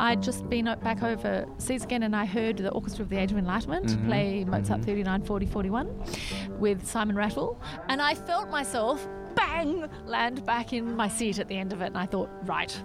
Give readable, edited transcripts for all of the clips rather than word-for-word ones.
I'd just been back overseas again, and I heard the Orchestra of the Age of Enlightenment play Mozart 39, 40, 41 with Simon Rattle, and I felt myself, bang, land back in my seat at the end of it, and I thought, right,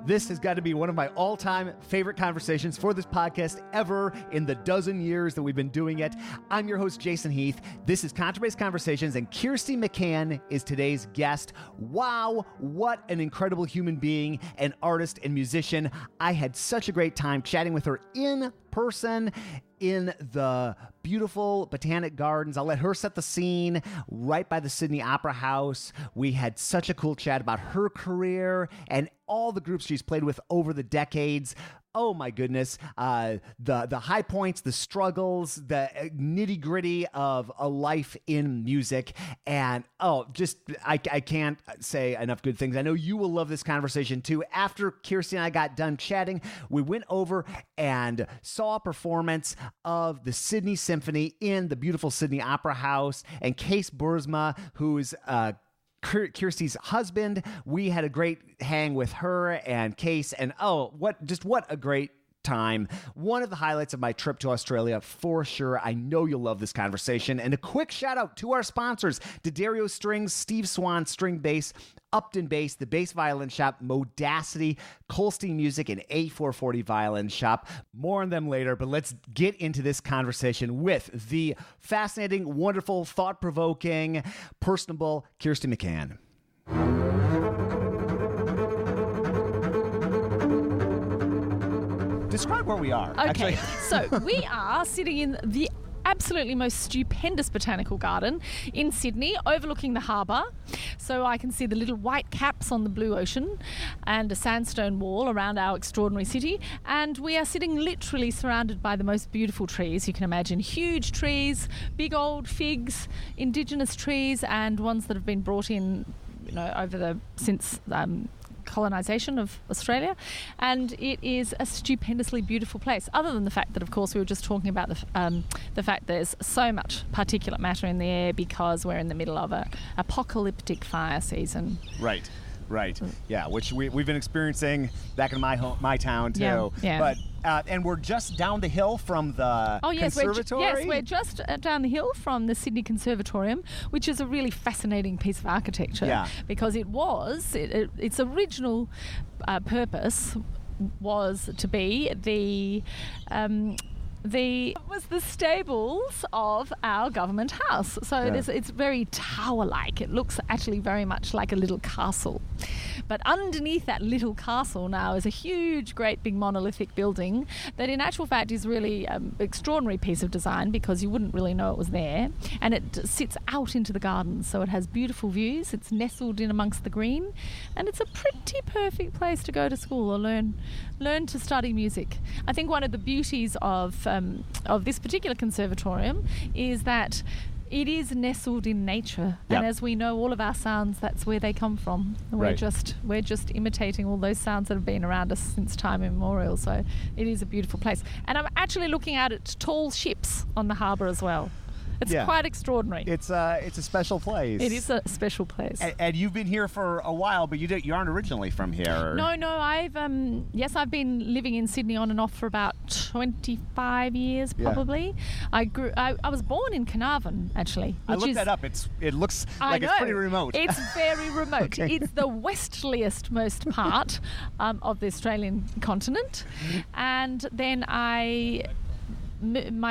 This has got to be one of my all-time favorite conversations for this podcast ever in the dozen years that we've been doing it. I'm your host, Jason Heath. This is Contrabass Conversations, and Kirsty McCahon is today's guest. Wow, what an incredible human being, an artist and musician. I had such a great time chatting with her in person in the beautiful Botanic Gardens. I'll let her set the scene right by the Sydney Opera House. We had such a cool chat about her career and all the groups she's played with over the decades. Oh my goodness. The high points, the struggles, the nitty gritty of a life in music. And I can't say enough good things. I know you will love this conversation too. After Kirsty and I got done chatting, we went over and saw a performance of the Sydney Symphony in the beautiful Sydney Opera House. And Case Boersma, who's Kirsty's husband, we had a great hang with her and Case, and what a great time. One of the highlights of my trip to Australia for sure. I know you'll love this conversation. And a quick shout out to our sponsors, D'Addario Strings, Steve Swan String Bass, Upton Bass, the Bass Violin Shop, Modacity, Colstein Music, and A440 Violin Shop. More on them later, but let's get into this conversation with the fascinating, wonderful, thought-provoking, personable Kirsty McCahon. Describe where we are. Okay, so we are sitting in the absolutely most stupendous botanical garden in Sydney, overlooking the harbour. So I can see the little white caps on the blue ocean and a sandstone wall around our extraordinary city. And we are sitting literally surrounded by the most beautiful trees you can imagine. Huge trees, big old figs, indigenous trees, and ones that have been brought in, since colonisation of Australia, and it is a stupendously beautiful place, other than the fact that, of course, we were just talking about the fact there's so much particulate matter in the air because we're in the middle of an apocalyptic fire season. Right. Yeah, which we've been experiencing back in my town too. Yeah. But and we're just down the hill from the conservatory. We're just down the hill from the Sydney Conservatorium, which is a really fascinating piece of architecture. Yeah. Because its original purpose was to be the stables of our government house. So it's very tower-like. It looks actually very much like a little castle. But underneath that little castle now is a huge, great big monolithic building that in actual fact is really an extraordinary piece of design because you wouldn't really know it was there. And it sits out into the garden, so it has beautiful views. It's nestled in amongst the green, and it's a pretty perfect place to go to school or learn to study music. I think one of the beauties of this particular conservatorium is that it is nestled in nature, and as we know, all of our sounds, that's where they come from. We're just imitating all those sounds that have been around us since time immemorial. So it is a beautiful place, and I'm actually looking out at tall ships on the harbour as well. It's quite extraordinary. It's a special place. It is a special place. And you've been here for a while, but you aren't originally from here. No. I've been living in Sydney on and off for about 25 years, probably. Yeah. I was born in Carnarvon, actually. I looked that up. It looks like it's pretty remote. It's very remote. Okay. It's the westliest most part of the Australian continent, and then my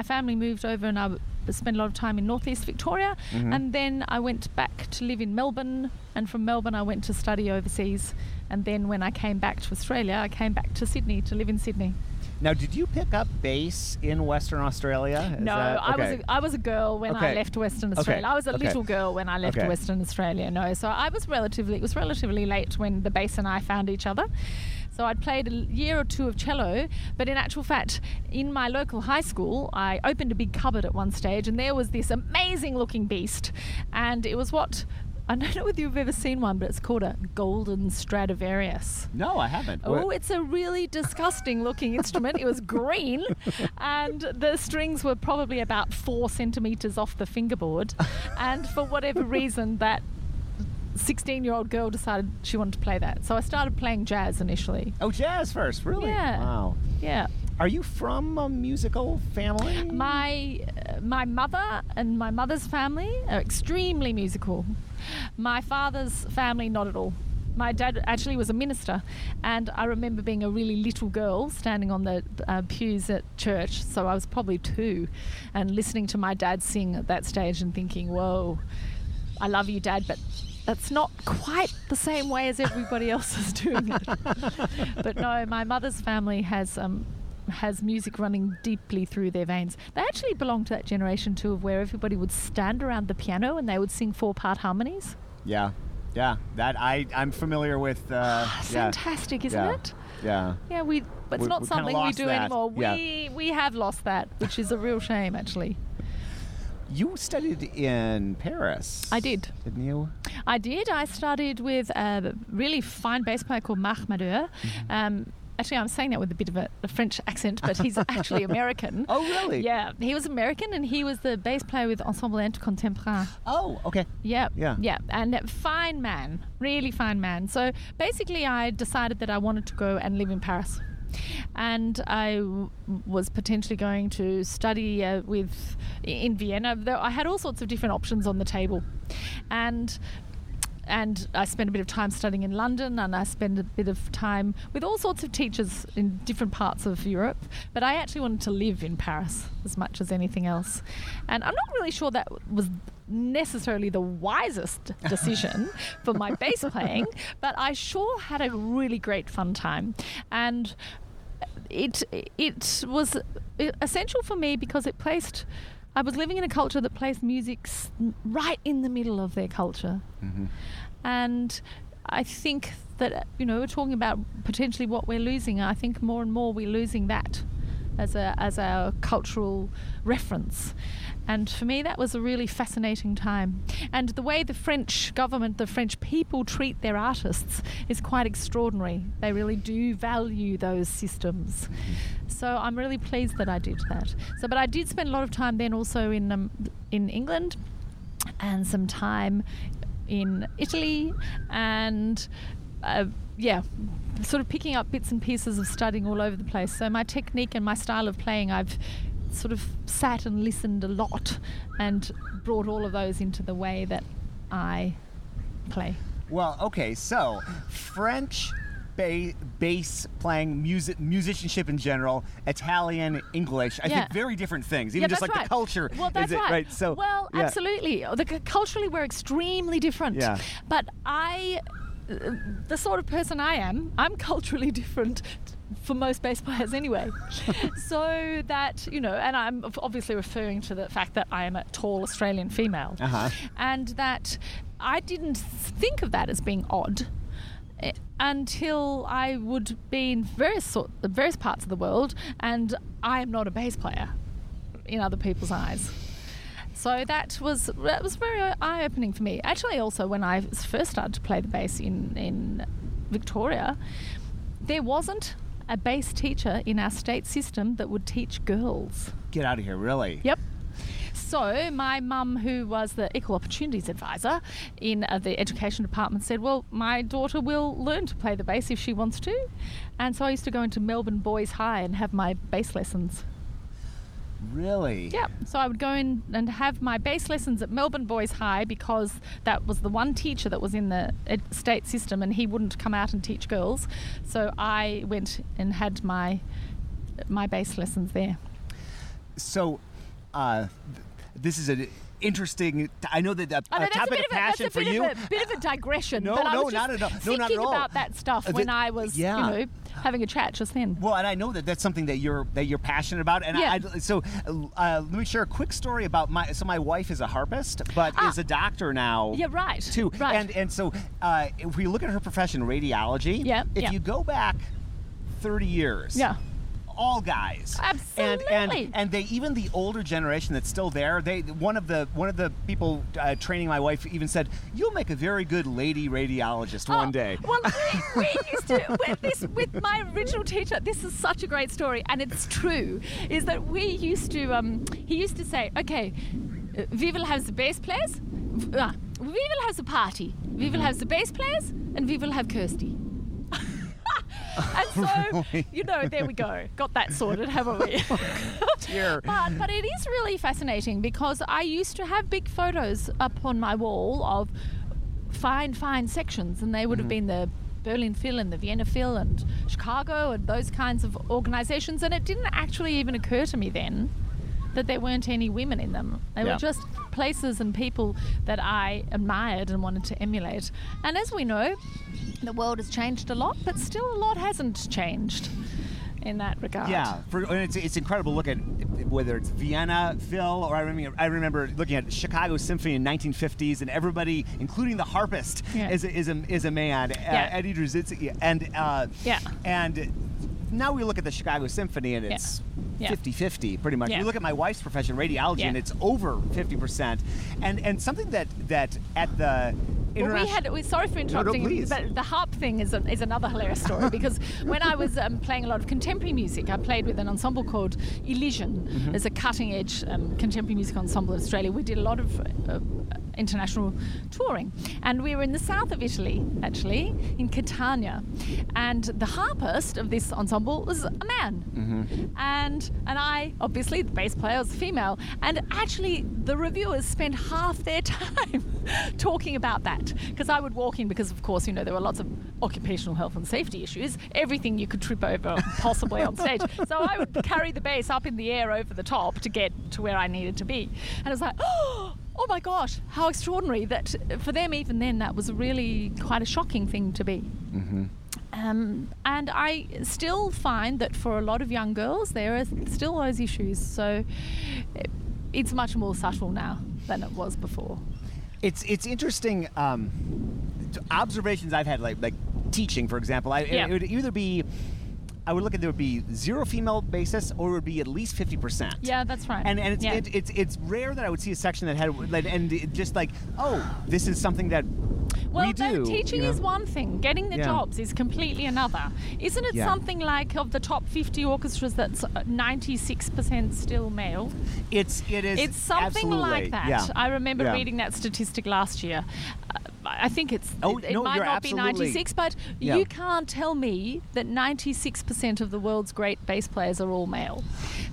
family moved over, and I spent a lot of time in northeast Victoria, and then I went back to live in Melbourne, and from Melbourne I went to study overseas, and then when I came back to Australia, I came back to Sydney to live in Sydney. Now, did you pick up bass in Western Australia? I was a girl when I left Western Australia. I was a little girl when I left Western Australia. So it was relatively late when the bass and I found each other. So I'd played a year or two of cello, but in actual fact, in my local high school, I opened a big cupboard at one stage, and there was this amazing looking beast, and it was I don't know whether you've ever seen one, but it's called a golden Stradivarius. No, I haven't. Oh, it's a really disgusting looking instrument. It was green, and the strings were probably about 4 centimetres off the fingerboard. And for whatever reason, that 16-year-old girl decided she wanted to play that. So I started playing jazz initially. Oh, jazz first, really? Yeah. Wow. Yeah. Are you from a musical family? My mother and my mother's family are extremely musical. My father's family, not at all. My dad actually was a minister, and I remember being a really little girl standing on the pews at church, so I was probably 2, and listening to my dad sing at that stage and thinking, whoa, I love you, Dad, but that's not quite the same way as everybody else is doing it. But no, my mother's family has music running deeply through their veins. They actually belong to that generation too, of where everybody would stand around the piano and they would sing 4-part harmonies. Yeah, that I'm familiar with. Fantastic, isn't it? Yeah. Yeah, it's not something we do anymore. Yeah. We have lost that, which is a real shame, actually. You studied in Paris. I did. Didn't you? I did. I studied with a really fine bass player called Marc Madeur. Actually, I'm saying that with a bit of a French accent, but he's actually American. Oh, really? Yeah, he was American, and he was the bass player with Ensemble Intercontemporain. Oh, okay. Yeah. Yeah. And a fine man, really fine man. So basically, I decided that I wanted to go and live in Paris. And I was potentially going to study in Vienna. Though I had all sorts of different options on the table. And I spent a bit of time studying in London, and I spent a bit of time with all sorts of teachers in different parts of Europe. But I actually wanted to live in Paris as much as anything else. And I'm not really sure that was necessarily the wisest decision for my bass playing, but I sure had a really great fun time. And it was essential for me because I was living in a culture that placed music right in the middle of their culture. Mm-hmm. And I think that, we're talking about potentially what we're losing. I think more and more we're losing that as our cultural reference. And for me, that was a really fascinating time. And the way the French government, the French people treat their artists is quite extraordinary. They really do value those systems. So I'm really pleased that I did that. But I did spend a lot of time then also in England, and some time in Italy, and sort of picking up bits and pieces of studying all over the place. So my technique and my style of playing, I've sort of sat and listened a lot and brought all of those into the way that I play. Well, okay, so French bass playing, musicianship in general, Italian, English, I think very different things, even just like the culture. Well, that's right. So, absolutely. Culturally, we're extremely different. Yeah. But the sort of person I am, I'm culturally different for most bass players anyway. So that, and I'm obviously referring to the fact that I am a tall Australian female. And that I didn't think of that as being odd until I would be in various parts of the world, and I am not a bass player in other people's eyes. So that was very eye-opening for me. Actually, also when I first started to play the bass in Victoria, there wasn't a bass teacher in our state system that would teach girls. Get out of here, really? Yep. So my mum, who was the Equal Opportunities Advisor in the Education Department, said, well, my daughter will learn to play the bass if she wants to. And so I used to go into Melbourne Boys High and have my bass lessons. Really? Yeah. So I would go in and have my bass lessons at Melbourne Boys High, because that was the one teacher that was in the state system, and he wouldn't come out and teach girls. So I went and had my bass lessons there. So this is an interesting. I know that a topic of passion for you. That's a bit of a digression. No, but I was not at all. Thinking not at all. about that stuff when I was, having a chat just then. Well, and I know that that's something that you're passionate about. And let me share a quick story about my wife is a harpist, but is a doctor now. Yeah, right. Too. Right. And so if we look at her profession, radiology. Yeah. If you go back 30 years. Yeah. All guys. Absolutely. And they, even the older generation that's still there, one of the people training my wife even said, you'll make a very good lady radiologist one day. Well, we used to, with my original teacher, this is such a great story, and it's true, is that we used to, he used to say, okay, we will have the bass players, we will have the party. We will have the bass players, and we will have Kirsty. And so, there we go. Got that sorted, haven't we? But it is really fascinating because I used to have big photos up on my wall of fine sections, and they would have been the Berlin Phil and the Vienna Phil and Chicago and those kinds of organizations, and it didn't actually even occur to me then that there weren't any women in them. They were just places and people that I admired and wanted to emulate. And as we know, the world has changed a lot, but still a lot hasn't changed in that regard. Yeah, it's incredible. Look at whether it's Vienna Phil, or I remember looking at Chicago Symphony in 1950s, and everybody, including the harpist, is a man, Eddie Druzitsky, and now we look at the Chicago Symphony and it's 50-50 pretty much. You look at my wife's profession, radiology, and it's over 50%. And something that at the sorry for interrupting, but the harp thing is another hilarious story because when I was playing a lot of contemporary music, I played with an ensemble called Elysian. There's a cutting-edge contemporary music ensemble in Australia. We did a lot of international touring, and we were in the south of Italy, actually, in Catania, and the harpist of this ensemble was a man, and I, obviously, the bass player was female, and actually the reviewers spent half their time talking about that, because I would walk in, because of course, there were lots of occupational health and safety issues, everything you could trip over possibly on stage, so I would carry the bass up in the air over the top to get to where I needed to be, and I was like, oh my gosh, how extraordinary that for them even then that was really quite a shocking thing to be. And I still find that for a lot of young girls there are still those issues, so it's much more subtle now than it was before. It's interesting observations I've had, like teaching, for example. It would either be, I would look at there would be 0 female bassists, or it would be at least 50%. Yeah, that's right. And it's rare that I would see a section that had, and it just like, this is something that we do. Well, teaching is one thing. Getting the jobs is completely another. Isn't it something like of the top 50 orchestras that's 96% still male? It is. It's something absolutely like that. Yeah. I remember reading that statistic last year. I think it might not be 96, but you can't tell me that 96% of the world's great bass players are all male.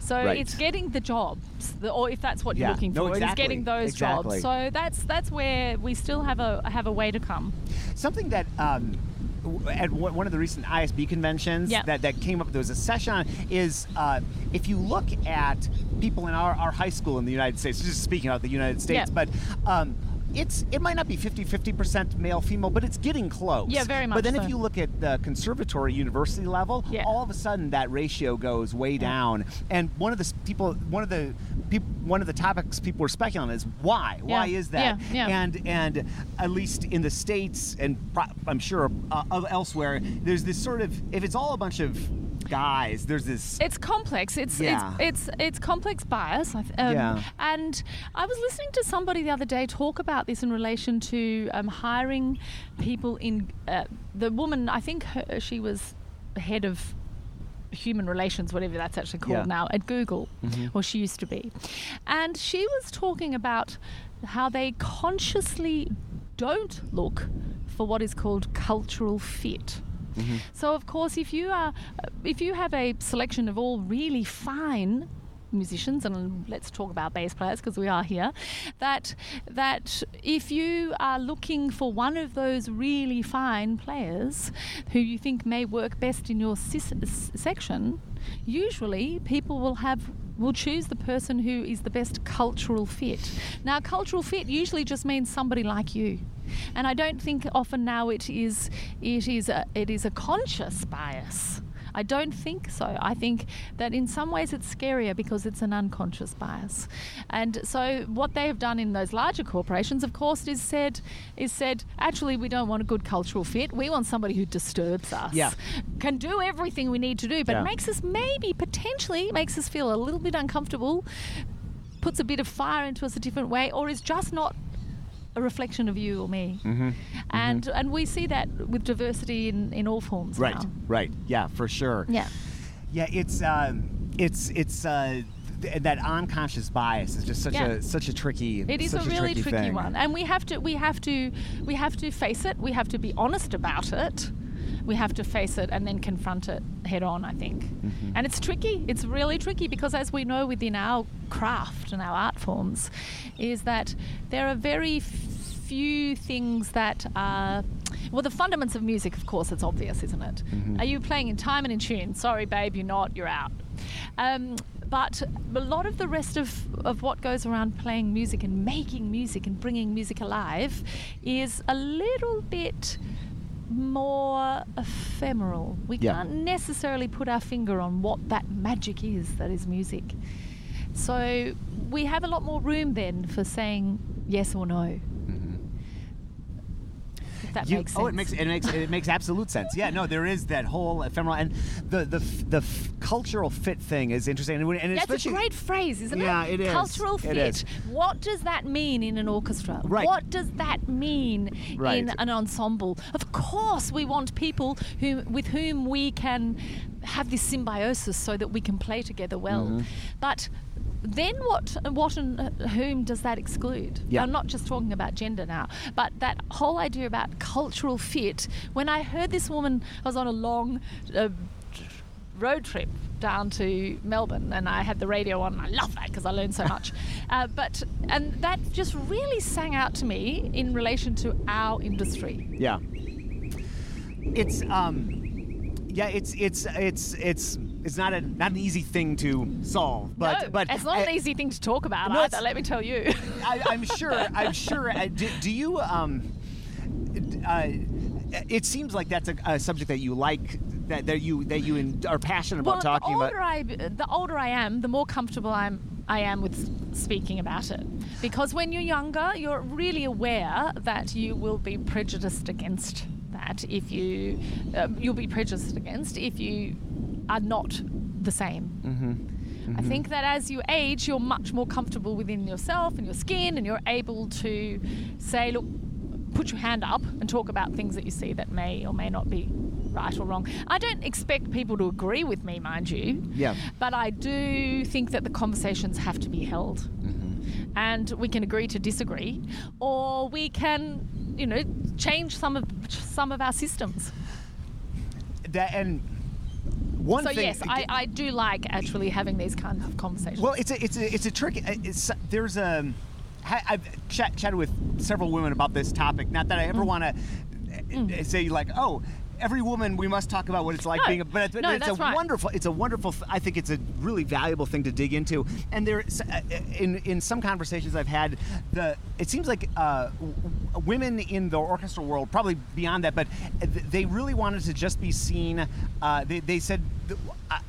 So it's getting the jobs, or if that's what you're looking for, it's getting those jobs. So that's where we still have a way to come. Something that at one of the recent ISB conventions that came up, there was a session on, is if you look at people in our high school in the United States, just speaking about the United States, but it might not be 50% male female, but it's getting close. Yeah, very much. But then so. If you look at the conservatory university level, all of a sudden that ratio goes way down. And one of the topics people were speculating on is why? Why is that? And at least in the States, and I'm sure elsewhere, there's this sort of, if it's all a bunch of guys, there's this. It's complex. It's complex bias. And I was listening to somebody the other day talk about this in relation to hiring people in. The woman, I think she was head of human relations, whatever that's actually called now, at Google, or she used to be, and she was talking about how they consciously don't look for what is called cultural fit. So of course, if you have a selection of all really fine musicians, and let's talk about bass players because we are here, that if you are looking for one of those really fine players who you think may work best in your section, usually people will choose the person who is the best cultural fit. Now, cultural fit usually just means somebody like you. And I don't think often now it is a conscious bias. I don't think so. I think that in some ways it's scarier because it's an unconscious bias. And so what they have done in those larger corporations, of course, is said, actually, we don't want a good cultural fit. We want somebody who disturbs us. Can do everything we need to do, but potentially makes us feel a little bit uncomfortable, puts a bit of fire into us a different way, or is just not a reflection of you or me. And we see that with diversity in all forms now. Right. Yeah, for sure. Yeah, it's that unconscious bias is just such a tricky. It is a really tricky one, and we have to face it. We have to be honest about it. We have to face it and then confront it head on, I think. Mm-hmm. And it's tricky. It's really tricky because, as we know within our craft and our art forms, is that there are very few things that are... Well, the fundamentals of music, of course, it's obvious, isn't it? Mm-hmm. Are you playing in time and in tune? Sorry, babe, you're not. You're out. But a lot of the rest of what goes around playing music and making music and bringing music alive is a little bit more ephemeral. We can't necessarily put our finger on what that magic is that is music. So we have a lot more room then for saying yes or no. That makes sense. Oh, it makes absolute sense. Yeah, no, there is that whole ephemeral, and the cultural fit thing is interesting, and that's a great phrase, isn't it? Yeah, it is. Cultural fit. It is. What does that mean in an orchestra? Right. What does that mean in an ensemble? Of course, we want people with whom we can have this symbiosis so that we can play together well. Mm-hmm. But then what and whom does that exclude? Yeah. I'm not just talking about gender now, but that whole idea about cultural fit. When I heard this woman, I was on a long road trip down to Melbourne, and I had the radio on, and I love that because I learned so much. And that just really sang out to me in relation to our industry. Yeah. It's it's not an easy thing to solve, but it's not an easy thing to talk about either. Let me tell you. I'm sure. Do you? It seems like that's a subject that you like, that you are passionate about talking about. The older I am, the more comfortable I am with speaking about it. Because when you're younger, you're really aware that you will be prejudiced against that if you'll be prejudiced against if you are not the same. Mm-hmm. Mm-hmm. I think that as you age, you're much more comfortable within yourself and your skin, and you're able to say, look, put your hand up and talk about things that you see that may or may not be right or wrong. I don't expect people to agree with me, mind you. Yeah. But I do think that the conversations have to be held. Mm-hmm. And we can agree to disagree, or we can, change some of our systems. Yes, I do like actually having these kinds of conversations. Well, it's a trick. I've chatted with several women about this topic. Not that I ever want to say like, oh, every woman, we must talk about what it's like being. But it's wonderful. It's a wonderful. I think it's a really valuable thing to dig into. And there, in some conversations I've had, it seems like women in the orchestral world, probably beyond that, but they really wanted to just be seen. They said,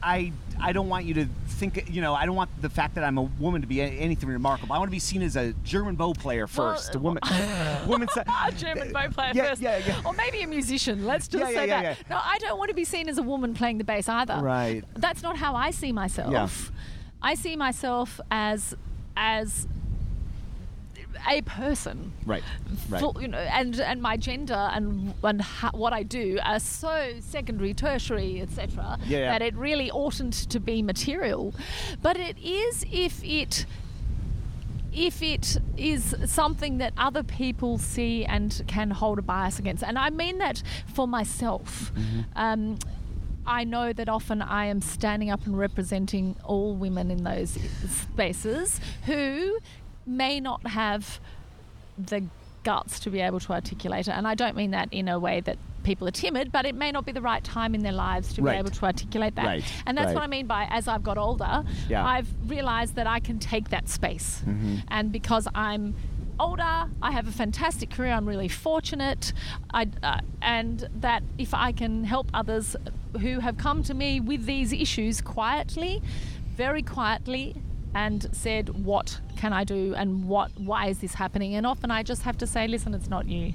I don't want you to think, I don't want the fact that I'm a woman to be anything remarkable. I want to be seen as a German bow player first. A woman. A German bow player first. Yeah. Or maybe a musician. Let's just say that. Yeah. No, I don't want to be seen as a woman playing the bass either. Right. That's not how I see myself. Yeah. I see myself as a person, right. And my gender and what I do are so secondary, tertiary, etc. That it really oughtn't to be material. But it is if it is something that other people see and can hold a bias against, and I mean that for myself. Mm-hmm. I know that often I am standing up and representing all women in those spaces who may not have the guts to be able to articulate it. And I don't mean that in a way that people are timid, but it may not be the right time in their lives to be able to articulate that. Right. And that's what I mean by, as I've got older, I've realised that I can take that space. Mm-hmm. And because I'm older, I have a fantastic career, I'm really fortunate, and that if I can help others who have come to me with these issues quietly, very quietly, and said, what can I do and why is this happening? And often I just have to say, listen, it's not you.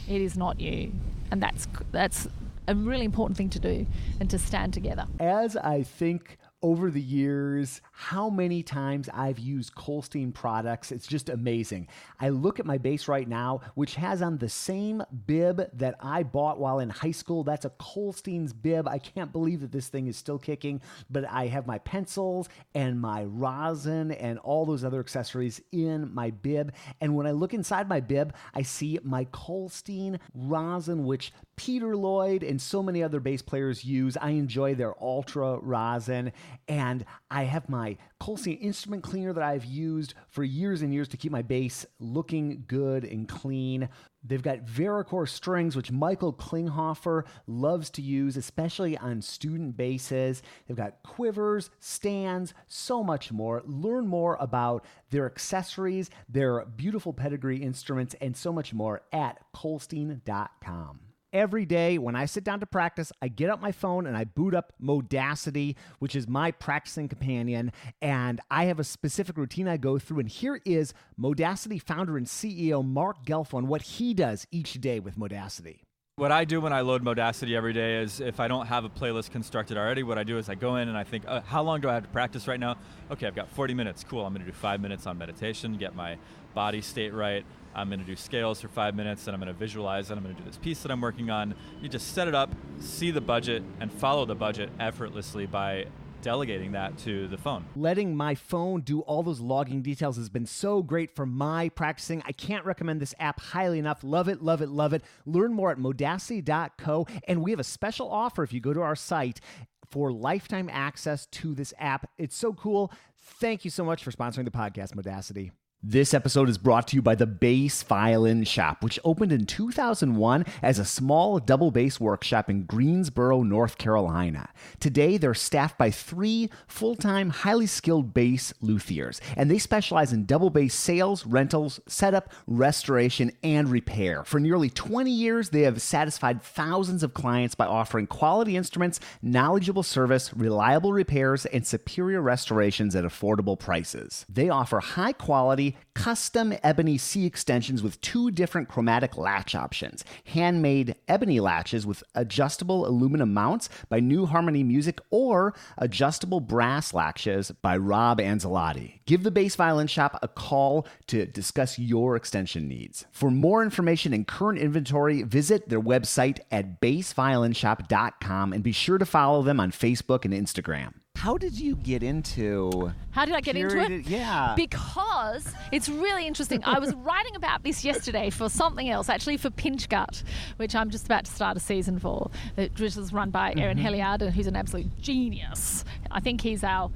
It is not you. And that's a really important thing to do, and to stand together. As I think over the years, how many times I've used Kolstein products. It's just amazing. I look at my bass right now, which has on the same bib that I bought while in high school. That's a Kolstein's bib. I can't believe that this thing is still kicking, but I have my pencils and my rosin and all those other accessories in my bib. And when I look inside my bib, I see my Kolstein rosin, which Peter Lloyd and so many other bass players use. I enjoy their Ultra rosin. And I have my Kolstein instrument cleaner that I've used for years and years to keep my bass looking good and clean. They've got Varicore strings, which Michael Klinghoffer loves to use, especially on student basses. They've got quivers, stands, so much more. Learn more about their accessories, their beautiful pedigree instruments, and so much more at Kolstein.com. Every day when I sit down to practice, I get out my phone and I boot up Modacity, which is my practicing companion, and I have a specific routine I go through, and here is Modacity founder and CEO Mark Gelfo on what he does each day with Modacity. What I do when I load Modacity every day is, if I don't have a playlist constructed already, what I do is I go in and I think, how long do I have to practice right now? Okay, I've got 40 minutes. Cool, I'm going to do 5 minutes on meditation, get my body state right. I'm going to do scales for 5 minutes, and I'm going to visualize, and I'm going to do this piece that I'm working on. You just set it up, see the budget, and follow the budget effortlessly by delegating that to the phone. Letting my phone do all those logging details has been so great for my practicing. I can't recommend this app highly enough. Love it, love it, love it. Learn more at modacity.co, and we have a special offer if you go to our site for lifetime access to this app. It's so cool. Thank you so much for sponsoring the podcast, Modacity. This episode is brought to you by the Bass Violin Shop, which opened in 2001 as a small double bass workshop in Greensboro, North Carolina. Today, they're staffed by 3 full-time, highly skilled bass luthiers, and they specialize in double bass sales, rentals, setup, restoration, and repair. For nearly 20 years, they have satisfied thousands of clients by offering quality instruments, knowledgeable service, reliable repairs, and superior restorations at affordable prices. They offer high-quality, custom ebony C extensions with 2 different chromatic latch options, handmade ebony latches with adjustable aluminum mounts by New Harmony Music, or adjustable brass latches by Rob Anzalotti. Give the Bass Violin Shop a call to discuss your extension needs. For more information and current inventory, visit their website at bassviolinshop.com, and be sure to follow them on Facebook and Instagram. How did you get into... How did I get into it? Yeah. Because it's really interesting. I was writing about this yesterday for something else, actually for Pinchgut, which I'm just about to start a season for, which is run by Aaron Helliard, who's an absolute genius. I think he's our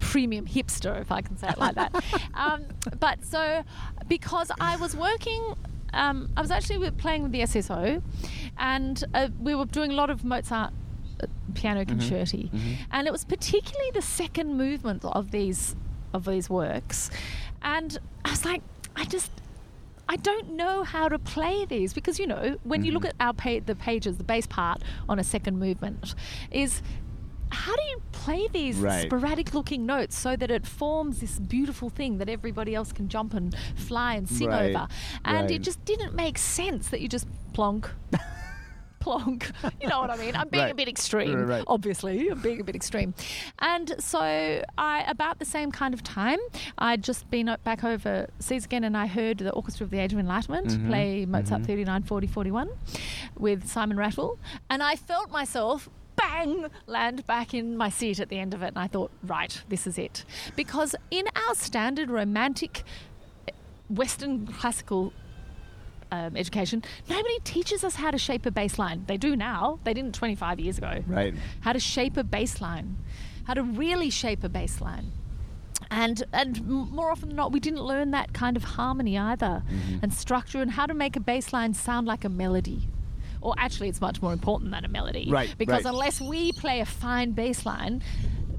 premium hipster, if I can say it like that. But so, because I was working... I was actually playing with the SSO, and we were doing a lot of Mozart piano concerti, and it was particularly the second movement of these works, and I was like, I don't know how to play these, because when you look at the pages, the bass part on a second movement is, how do you play these sporadic looking notes so that it forms this beautiful thing that everybody else can jump and fly and sing over? And it just didn't make sense that you just plonk plonk. You know what I mean? I'm being a bit extreme, obviously. I'm being a bit extreme. And so about the same kind of time, I'd just been back overseas again, and I heard the Orchestra of the Age of Enlightenment play Mozart 39, 40, 41 with Simon Rattle, and I felt myself land back in my seat at the end of it, and I thought, right, this is it. Because in our standard romantic Western classical education, nobody teaches us how to shape a bass line. They do now. They didn't 25 years ago. Right. How to shape a bass line. How to really shape a bass line. And more often than not, we didn't learn that kind of harmony either, and structure, and how to make a bass line sound like a melody. Or actually, it's much more important than a melody. Right. Because unless we play a fine bass line,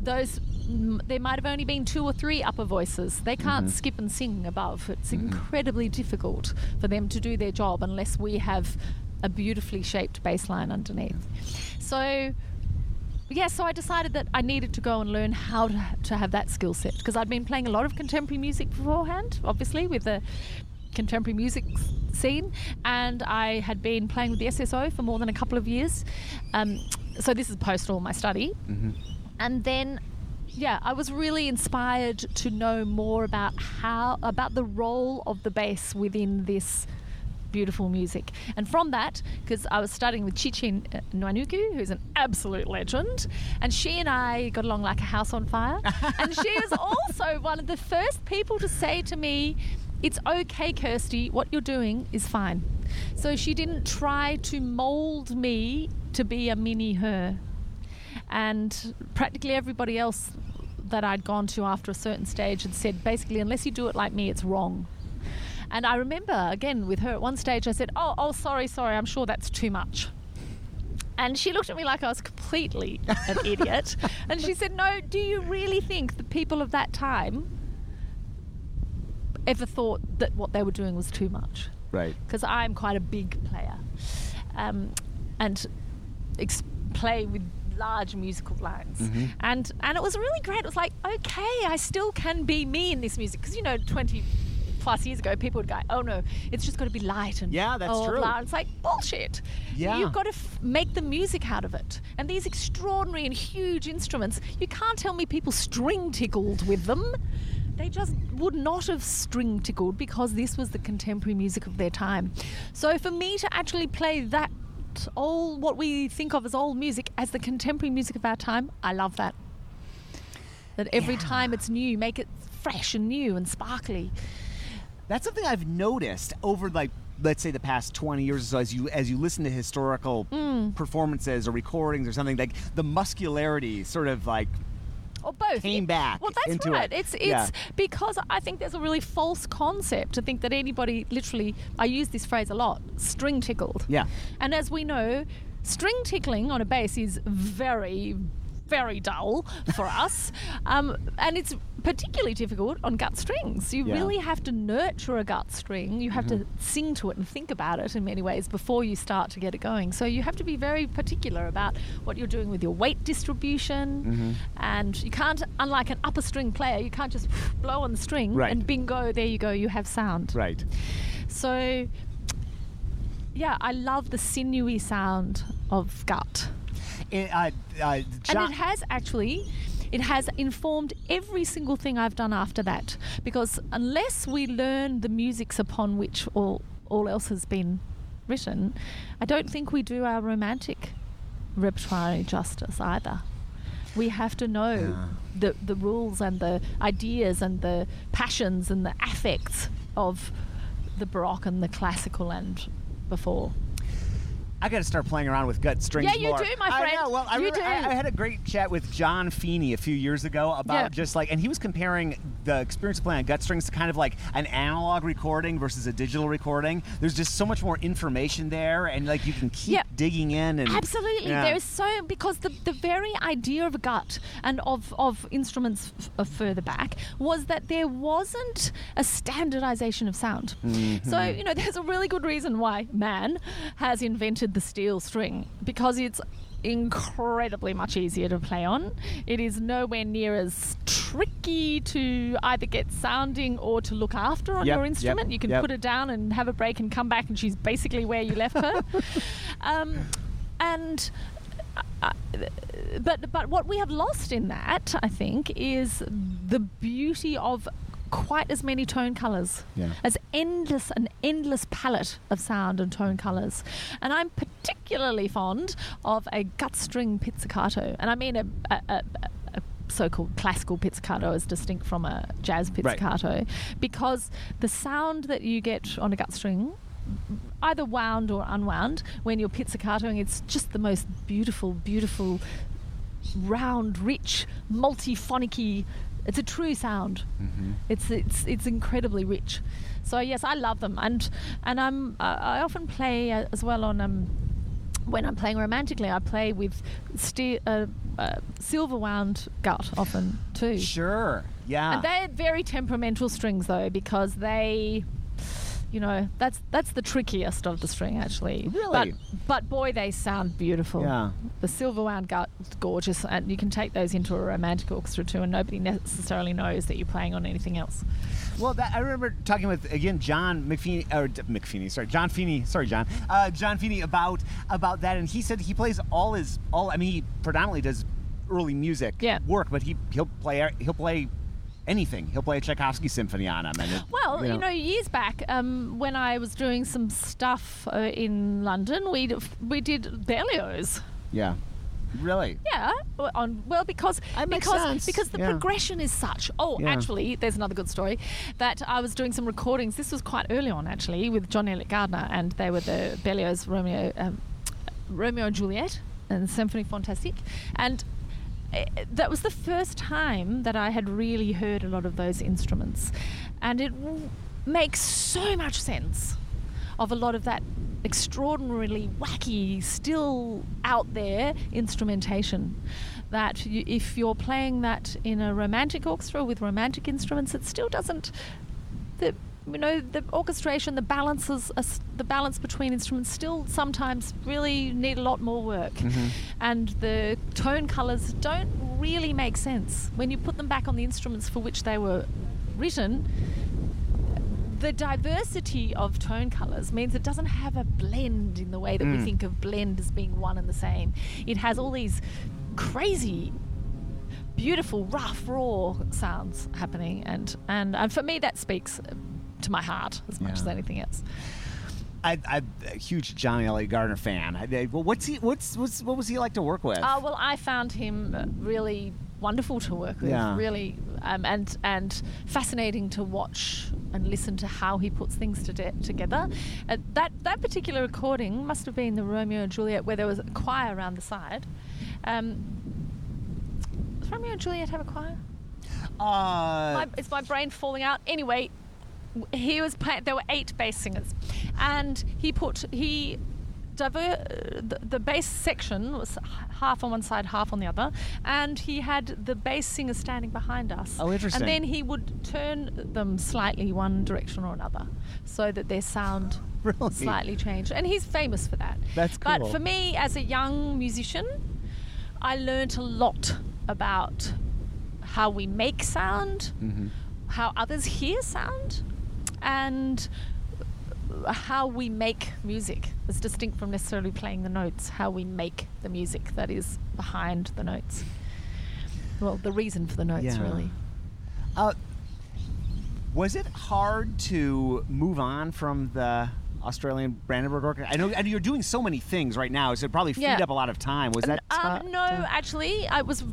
there might have only been 2 or 3 upper voices. They can't skip and sing above. It's incredibly difficult for them to do their job unless we have a beautifully shaped bass line underneath. So I decided that I needed to go and learn how to have that skill set, because I'd been playing a lot of contemporary music beforehand, obviously, with the contemporary music scene, and I had been playing with the SSO for more than a couple of years. So this is post all my study. And then I was really inspired to know more about the role of the bass within this beautiful music. And from that, because I was studying with Chichen Nwanuku, who's an absolute legend, and she and I got along like a house on fire. And she was also one of the first people to say to me, "It's okay, Kirsty, what you're doing is fine." So she didn't try to mold me to be a mini her. And practically everybody else that I'd gone to after a certain stage had said, basically, unless you do it like me, it's wrong. And I remember, again, with her at one stage, I said, oh, sorry, I'm sure that's too much. And she looked at me like I was completely an idiot. And she said, no, do you really think the people of that time ever thought that what they were doing was too much? Right. Because I'm quite a big player. And play with large musical lines. Mm-hmm. And it was really great. It was like, okay, I still can be me in this music. Because, 20 plus years ago, people would go, oh no, it's just got to be light and that's true. Blah. It's like bullshit. Yeah. You've got to make the music out of it. And these extraordinary and huge instruments, you can't tell me people string tickled with them. They just would not have string tickled because this was the contemporary music of their time. So for me to actually play that old, what we think of as old music, as the contemporary music of our time, I love that. That every time it's new, make it fresh and new and sparkly. That's something I've noticed over, like, let's say the past 20 years or so, as you listen to historical performances or recordings or something, like the muscularity sort of like or both came back. Well, that's into right. It. It's because I think there's a really false concept to think that anybody, literally, I use this phrase a lot, string tickled. Yeah. And as we know, string tickling on a bass is very, very dull for us, and it's particularly difficult on gut strings. You really have to nurture a gut string. You have to sing to it and think about it in many ways before you start to get it going. So you have to be very particular about what you're doing with your weight distribution, and you can't, unlike an upper string player, you can't just blow on the string and bingo, there you go, you have sound. Right. So I love the sinewy sound of gut. And it has informed every single thing I've done after that, because unless we learn the musics upon which all else has been written, I don't think we do our romantic repertoire justice either. We have to know the rules and the ideas and the passions and the affects of the Baroque and the classical and before. I got to start playing around with gut strings more. Yeah, you do, my friend. I know. Well, I had a great chat with John Feeney a few years ago about just like, and he was comparing the experience of playing on gut strings to kind of like an analog recording versus a digital recording. There's just so much more information there, and like you can keep digging in. And absolutely, there is so, because the very idea of a gut and of instruments further back was that there wasn't a standardization of sound. So there's a really good reason why man has invented the steel string, because it's incredibly much easier to play on. It is nowhere near as tricky to either get sounding or to look after on your instrument. You can put it down and have a break and come back and she's basically where you left her. But what we have lost in that, I think, is the beauty of quite as many tone colours, as an endless palette of sound and tone colours. And I'm particularly fond of a gut string pizzicato, and I mean a so-called classical pizzicato as distinct from a jazz pizzicato, because the sound that you get on a gut string, either wound or unwound, when you're pizzicatoing, it's just the most beautiful, round, rich, multiphonic-y. It's a true sound. It's incredibly rich. So yes, I love them, and I often play as well on when I'm playing romantically. I play with silver wound gut often too. Sure, yeah. And they're very temperamental strings though, because they, that's the trickiest of the string actually. Really? But boy, they sound beautiful. Yeah. The silver wound gut, gorgeous, and you can take those into a romantic orchestra too, and nobody necessarily knows that you're playing on anything else. Well, I remember talking with, again, John Feeney about that, and he said he plays he predominantly does early music work, but he'll play anything. He'll play a Tchaikovsky symphony on him. And years back, when I was doing some stuff in London, we did Berlioz. Yeah. Really? Yeah. Because the progression is such. Actually, there's another good story. That I was doing some recordings. This was quite early on, actually, with John Elliott Gardner, and they were the Berlioz Romeo and Juliet and Symphonie Fantastique, and that was the first time that I had really heard a lot of those instruments, and it makes so much sense of a lot of that extraordinarily wacky, still out there instrumentation. That if you're playing that in a romantic orchestra with romantic instruments, it still doesn't. The orchestration, the balance between instruments still sometimes really need a lot more work, and the tone colors don't really make sense when you put them back on the instruments for which they were written. The diversity of tone colors means it doesn't have a blend in the way that we think of blend as being one and the same. It has all these crazy, beautiful, rough, raw sounds happening, and for me that speaks to my heart as much as anything else. I'm a huge John Elliott Gardner fan. What was he like to work with? Well, I found him really wonderful to work with. Yeah. Really, and fascinating to watch and listen to how he puts things together. That particular recording must have been the Romeo and Juliet, where there was a choir around the side. Does Romeo and Juliet have a choir? Is my brain falling out? Anyway, he was playing. There were 8 bass singers, and the bass section was half on one side, half on the other, and he had the bass singer standing behind us. Oh, interesting. And then he would turn them slightly one direction or another, so that their sound slightly changed. And he's famous for that. That's cool. But for me, as a young musician, I learnt a lot about how we make sound, how others hear sound, and how we make music is distinct from necessarily playing the notes. How we make the music that is behind the notes. Well, the reason for the notes, really. Was it hard to move on from the Australian Brandenburg Orchestra? I know you're doing so many things right now, so it probably freed up a lot of time. Was that no, actually, it was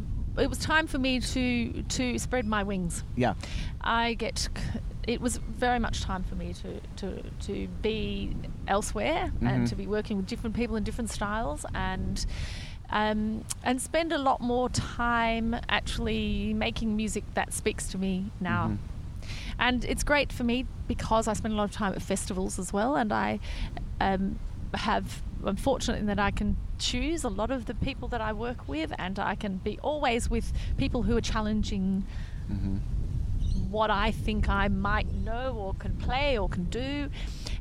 time for me to spread my wings. Yeah. It was very much time for me to be elsewhere and to be working with different people in different styles, and spend a lot more time actually making music that speaks to me now. And it's great for me because I spend a lot of time at festivals as well, and I'm fortunate in that I can choose a lot of the people that I work with, and I can be always with people who are challenging what I think I might know or can play or can do,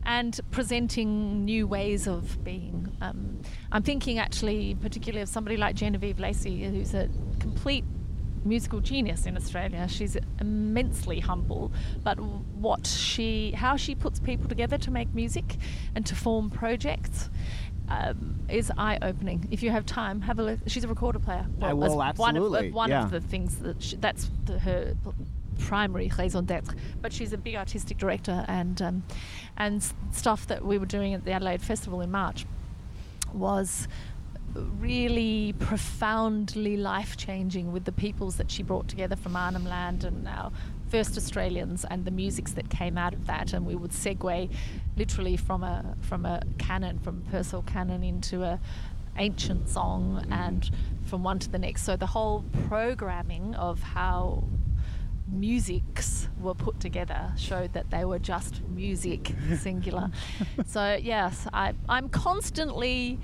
and presenting new ways of being. I'm thinking actually particularly of somebody like Genevieve Lacey, who's a complete musical genius in Australia. She's immensely humble, but how she puts people together to make music and to form projects is eye-opening. If you have time, have a look. She's a recorder player. I will, absolutely. One of the things that's her primary raison d'être, but she's a big artistic director, and stuff that we were doing at the Adelaide Festival in March was really profoundly life-changing with the peoples that she brought together from Arnhem Land and our first Australians, and the musics that came out of that. And we would segue literally from a canon, from Purcell canon, into a ancient song, and from one to the next. So the whole programming of how musics were put together showed that they were just music, singular. So yes, I'm constantly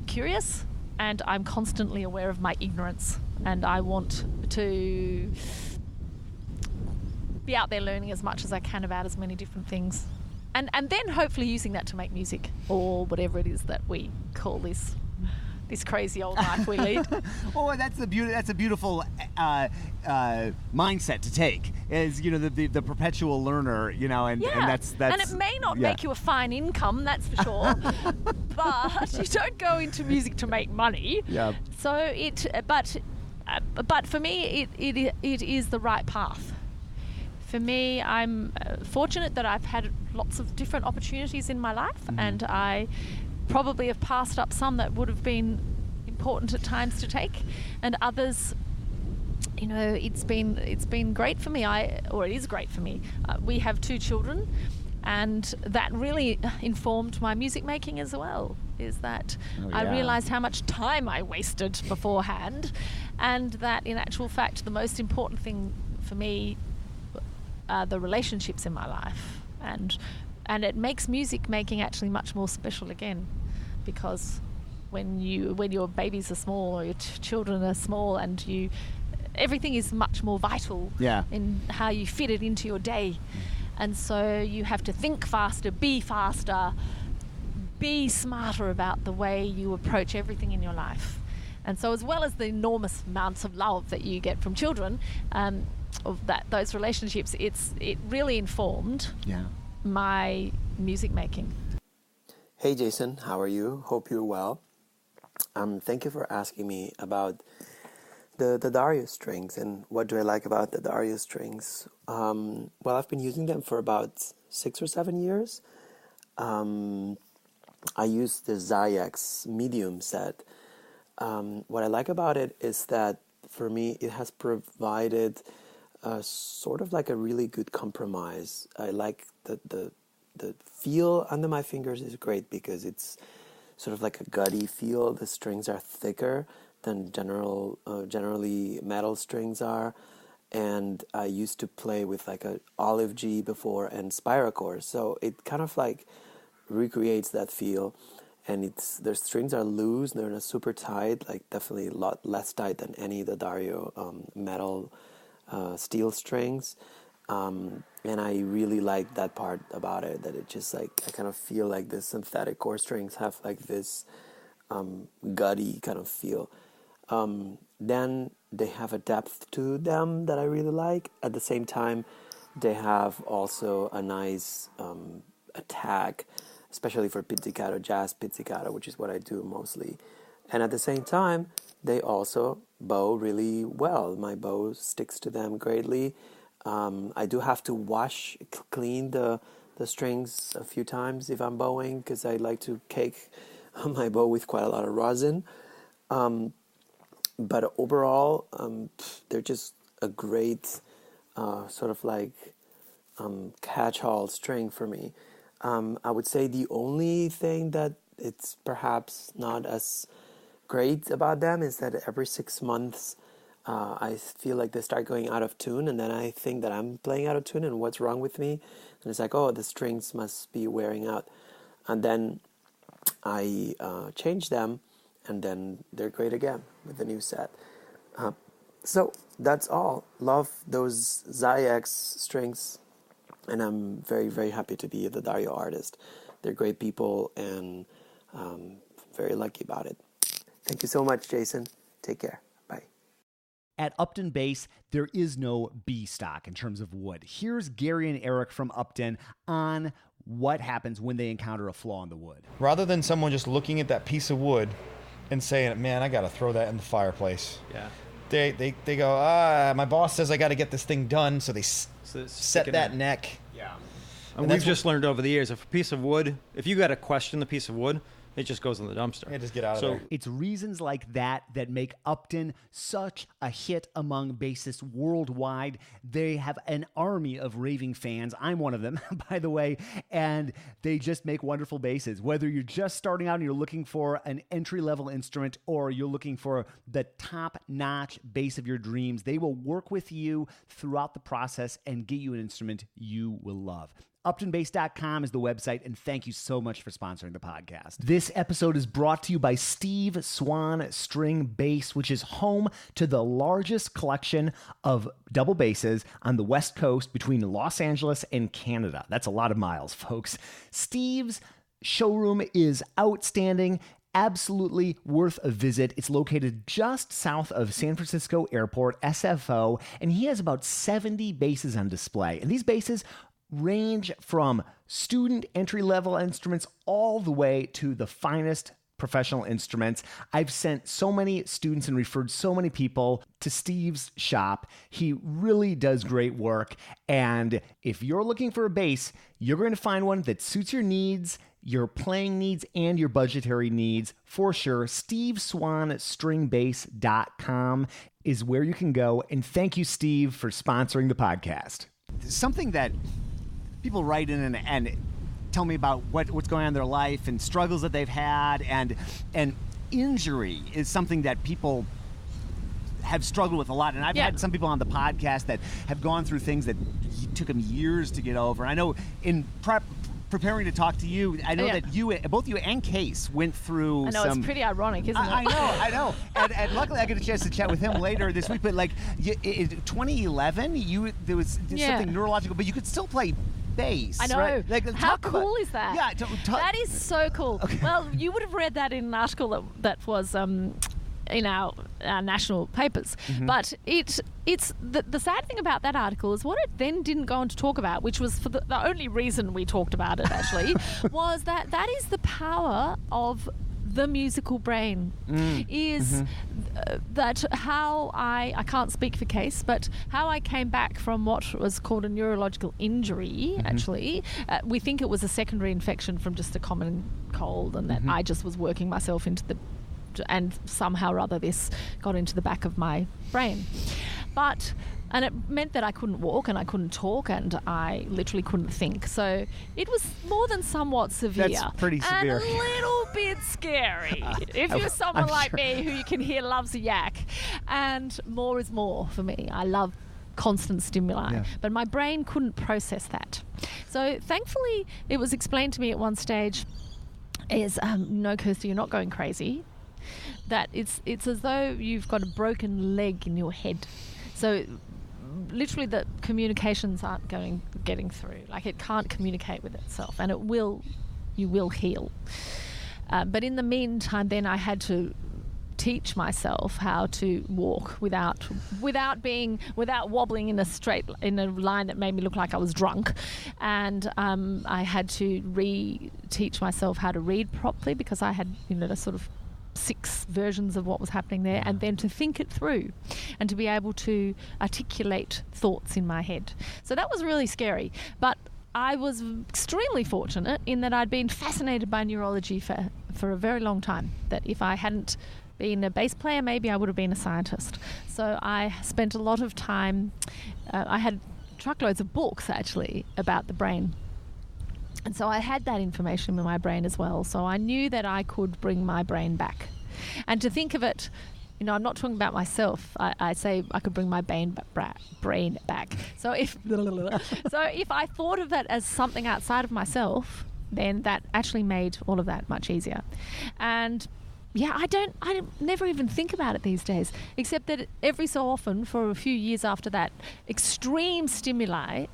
curious, and I'm constantly aware of my ignorance, and I want to be out there learning as much as I can about as many different things, and then hopefully using that to make music, or whatever it is that we call this this crazy old life we lead. Oh, that's a beautiful mindset to take. Is the perpetual learner, and that's and it may not make you a fine income, that's for sure. But you don't go into music to make money. Yeah. So but for me, it is the right path. For me, I'm fortunate that I've had lots of different opportunities in my life, and I probably have passed up some that would have been important at times to take, and others, it's been great for me. It is great for me. We have 2 children, and that really informed my music making as well. Is that I realized how much time I wasted beforehand, and that in actual fact, the most important thing for me are the relationships in my life, and it makes music making actually much more special again, because when your babies are small or your children are small, and everything is much more vital in how you fit it into your day. And so you have to think faster, be smarter about the way you approach everything in your life. And so, as well as the enormous amounts of love that you get from children, of those relationships, it really informed my music making. Hey Jason, how are you? Hope you're well. Thank you for asking me about the Darius strings and what do I like about the Darius strings. Well, I've been using them for about 6 or 7 years. I use the Zyex medium set. What I like about it is that for me it has provided sort of like a really good compromise. I like the feel under my fingers is great because it's sort of like a gutty feel. The strings are thicker than generally metal strings are, and I used to play with like a olive G before and Spiracore, so it kind of like recreates that feel. And their strings are loose, they're not super tight, like definitely a lot less tight than any of the Dario metal steel strings. And I really like that part about it, that it just like, I kind of feel like the synthetic core strings have like this gutty kind of feel. Then they have a depth to them that I really like. At the same time, they have also a nice attack, especially for pizzicato, jazz pizzicato, which is what I do mostly. And at the same time, they also bow really well. My bow sticks to them greatly. I do have to clean the strings a few times if I'm bowing, because I like to cake my bow with quite a lot of rosin. But overall, they're just a great sort of like catch-all string for me. I would say the only thing that it's perhaps not as great about them is that every 6 months I feel like they start going out of tune, and then I think that I'm playing out of tune and what's wrong with me, and it's like, oh, the strings must be wearing out, and then I change them, and then they're great again with the new set. So that's all. Love those Zyex strings, and I'm very, very happy to be the Dario artist. They're great people, and very lucky about it. Thank you so much, Jason. Take care. Bye. At Upton Bass, there is no B stock in terms of wood. Here's Gary and Eric from Upton on what happens when they encounter a flaw in the wood. Rather than someone just looking at that piece of wood and saying, man, I got to throw that in the fireplace. Yeah. They go, my boss says I got to get this thing done, so they set that neck. Yeah. And we've just learned over the years, if a piece of wood, if you got to question the piece of wood, it just goes in the dumpster. Yeah, just get out of there. It's reasons like that that make Upton such a hit among bassists worldwide. They have an army of raving fans. I'm one of them, by the way, and they just make wonderful basses. Whether you're just starting out and you're looking for an entry-level instrument or you're looking for the top-notch bass of your dreams, they will work with you throughout the process and get you an instrument you will love. UptonBass.com is the website, and thank you so much for sponsoring the podcast. This episode is brought to you by Steve Swan String Bass, which is home to the largest collection of double basses on the West Coast between Los Angeles and Canada. That's a lot of miles, folks. Steve's showroom is outstanding, Absolutely worth a visit. It's located just south of San Francisco Airport, SFO, and he has about 70 basses on display. And these basses range from student entry-level instruments all the way to the finest professional instruments. I've sent so many students and referred so many people to Steve's shop. He really does great work. And if you're looking for a bass, you're going to find one that suits your needs, your playing needs, and your budgetary needs for sure. SteveSwanStringBass.com is where you can go. And thank you, Steve, for sponsoring the podcast. Something that people write in and tell me about what's going on in their life and struggles that they've had, and injury is something that people have struggled with a lot. And I've had some people on the podcast that have gone through things that took them years to get over. I know in preparing to talk to you, I know that both you and Case went through. I know, it's pretty ironic, isn't it? I know. And luckily I get a chance to chat with him later this week. But like in 2011, there was something neurological, but you could still play bass. I know. Right? Like, how cool is that? Yeah, that is so cool. Okay. Well, you would have read that in an article that was in our national papers. Mm-hmm. But it's the sad thing about that article is what it then didn't go on to talk about, which was for the only reason we talked about it actually, was that is the power of the musical brain. That how I can't speak for Case, but how I came back from what was called a neurological injury, actually. We think it was a secondary infection from just a common cold, and that I just was working myself and somehow or other this got into the back of my brain. And it meant that I couldn't walk and I couldn't talk and I literally couldn't think. So it was more than somewhat severe. That's pretty severe. And a little bit scary. If you're someone like me who you can hear loves a yak. And more is more for me. I love constant stimuli. Yeah. But my brain couldn't process that. So thankfully it was explained to me at one stage is, no, Kirsty, you're not going crazy. That it's as though you've got a broken leg in your head. So literally the communications aren't getting through. Like it can't communicate with itself, and you will heal. But in the meantime, then I had to teach myself how to walk without wobbling in a line that made me look like I was drunk, and I had to teach myself how to read properly because I had the sort of 6 versions of what was happening there, and then to think it through and to be able to articulate thoughts in my head. So that was really scary, but I was extremely fortunate in that I'd been fascinated by neurology for a very long time, that if I hadn't been a bass player, maybe I would have been a scientist. So I spent a lot of time, I had truckloads of books actually about the brain. And so I had that information in my brain as well. So I knew that I could bring my brain back. And to think of it, I'm not talking about myself. I say I could bring my brain back. So if I thought of that as something outside of myself, then that actually made all of that much easier. And I never even think about it these days, except that every so often for a few years after that extreme stimuli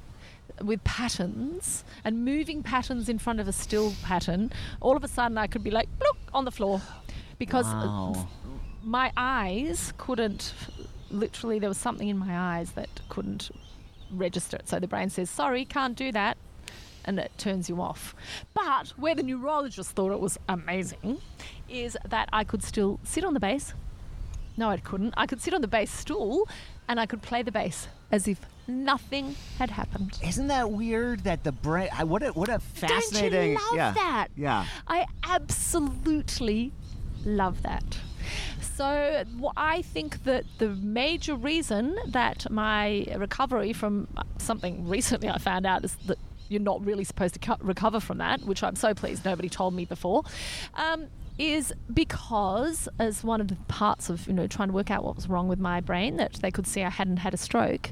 with patterns and moving patterns in front of a still pattern, all of a sudden I could be like, bloop, on the floor, because my eyes couldn't, literally there was something in my eyes that couldn't register it. So the brain says, sorry, can't do that, and it turns you off. But where the neurologist thought it was amazing is that I could still sit on the bass. No, I couldn't. I could sit on the bass stool and I could play the bass as if nothing had happened. Isn't that weird that the brain, what a fascinating... Don't you love that? Yeah. I absolutely love that. So I think that the major reason that my recovery from something recently I found out is that you're not really supposed to recover from that, which I'm so pleased nobody told me before, is because as one of the parts of trying to work out what was wrong with my brain, that they could see I hadn't had a stroke,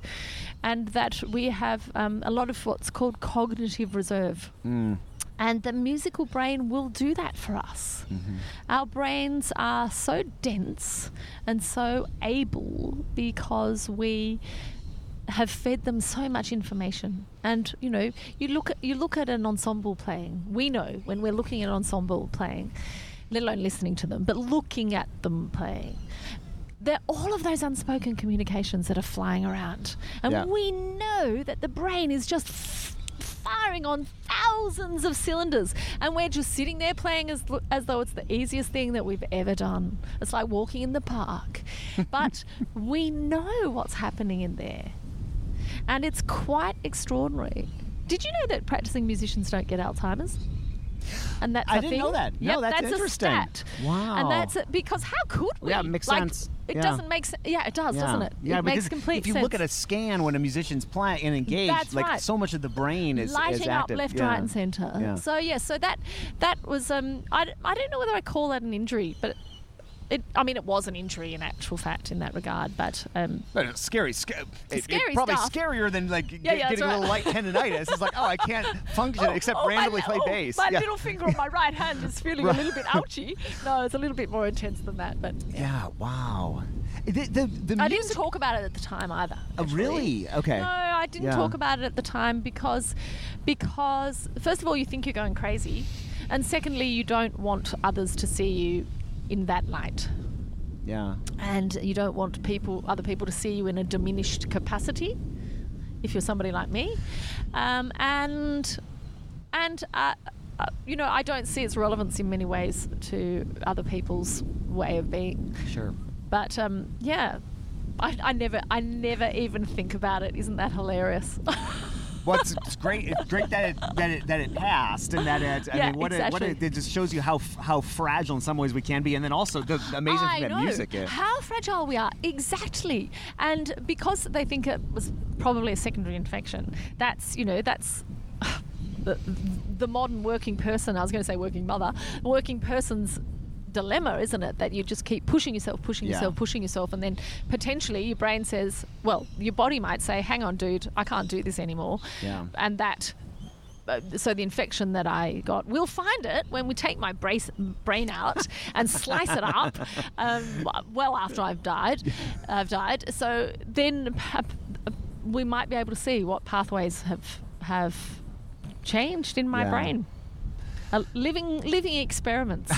and that we have a lot of what's called cognitive reserve. And the musical brain will do that for us. Our brains are so dense and so able because we have fed them so much information. And you look at an ensemble playing. We know when we're looking at ensemble playing, let alone listening to them, but looking at them play. There are all of those unspoken communications that are flying around. And we know that the brain is just firing on thousands of cylinders, and we're just sitting there playing as though it's the easiest thing that we've ever done. It's like walking in the park. But we know what's happening in there. And it's quite extraordinary. Did you know that practicing musicians don't get Alzheimer's? And that's I didn't know that. No, that's interesting. A stat. Wow. And that's because how could we? Yeah, it makes sense. It doesn't make sense. Yeah, it does, doesn't it? Yeah, it makes complete sense. If you look at a scan when a musician's playing and engaged, that's like right. so much of the brain is lighting active. up left, right, and centre. Yeah. So that was I don't know whether I call that an injury, but it was an injury in actual fact in that regard, but it's scary. Scary probably stuff. scarier than like getting right. a little light tendonitis. It's like, I can't function except randomly play bass. My little finger on my right hand is feeling a little bit ouchy. No, it's a little bit more intense than that, but yeah. Wow. The I didn't talk about it at the time either. Oh, really? Okay. No, I didn't talk about it at the time because first of all, you think you're going crazy, and secondly, you don't want others to see you in that light. Yeah. And you don't want other people to see you in a diminished capacity if you're somebody like me. I don't see its relevance in many ways to other people's way of being. Sure. But I never even think about it. Isn't that hilarious? Well, it's great. It's great that it passed, and that it just shows you how fragile in some ways we can be, and then also the amazing thing that music is. How fragile we are, exactly. And because they think it was probably a secondary infection, that's the modern working person. I was going to say working mother, working person's dilemma, isn't it? That you just keep pushing yourself, and then potentially your brain says, well, your body might say, hang on, dude, I can't do this anymore. Yeah. And that, so the infection that I got, we'll find it when we take my brain out and slice it up well after I've died. So then we might be able to see what pathways have changed in my brain. Living experiments.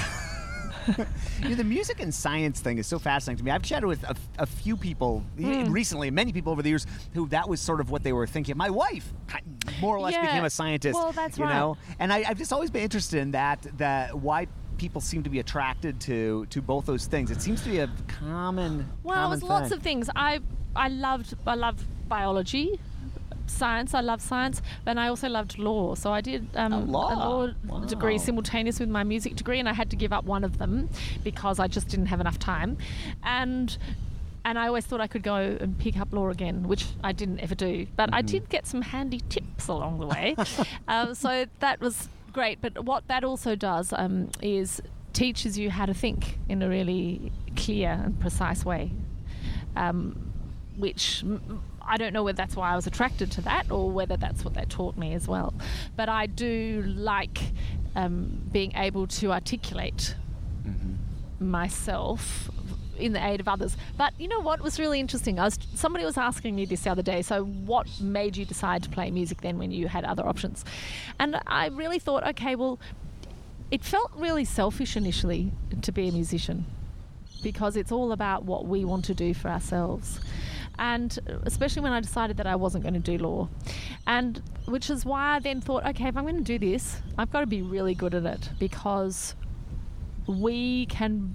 The music and science thing is so fascinating to me. I've chatted with a few people recently, many people over the years, who that was sort of what they were thinking. My wife more or less became a scientist. Well, that's right. And I've just always been interested in that why people seem to be attracted to both those things. It seems to be a common Well, it was lots of things. I loved biology. Science, I love science, and I also loved law. So I did a law degree simultaneous with my music degree, and I had to give up one of them because I just didn't have enough time. And I always thought I could go and pick up law again, which I didn't ever do. But I did get some handy tips along the way. So that was great. But what that also does is teaches you how to think in a really clear and precise way, which I don't know whether that's why I was attracted to that or whether that's what they taught me as well. But I do like being able to articulate myself in the aid of others. But you know what was really interesting? Somebody was asking me this the other day, so what made you decide to play music then when you had other options? And I really thought, okay, well, it felt really selfish initially to be a musician because it's all about what we want to do for ourselves. And especially when I decided that I wasn't going to do law, and which is why I then thought, okay, if I'm going to do this, I've got to be really good at it because we can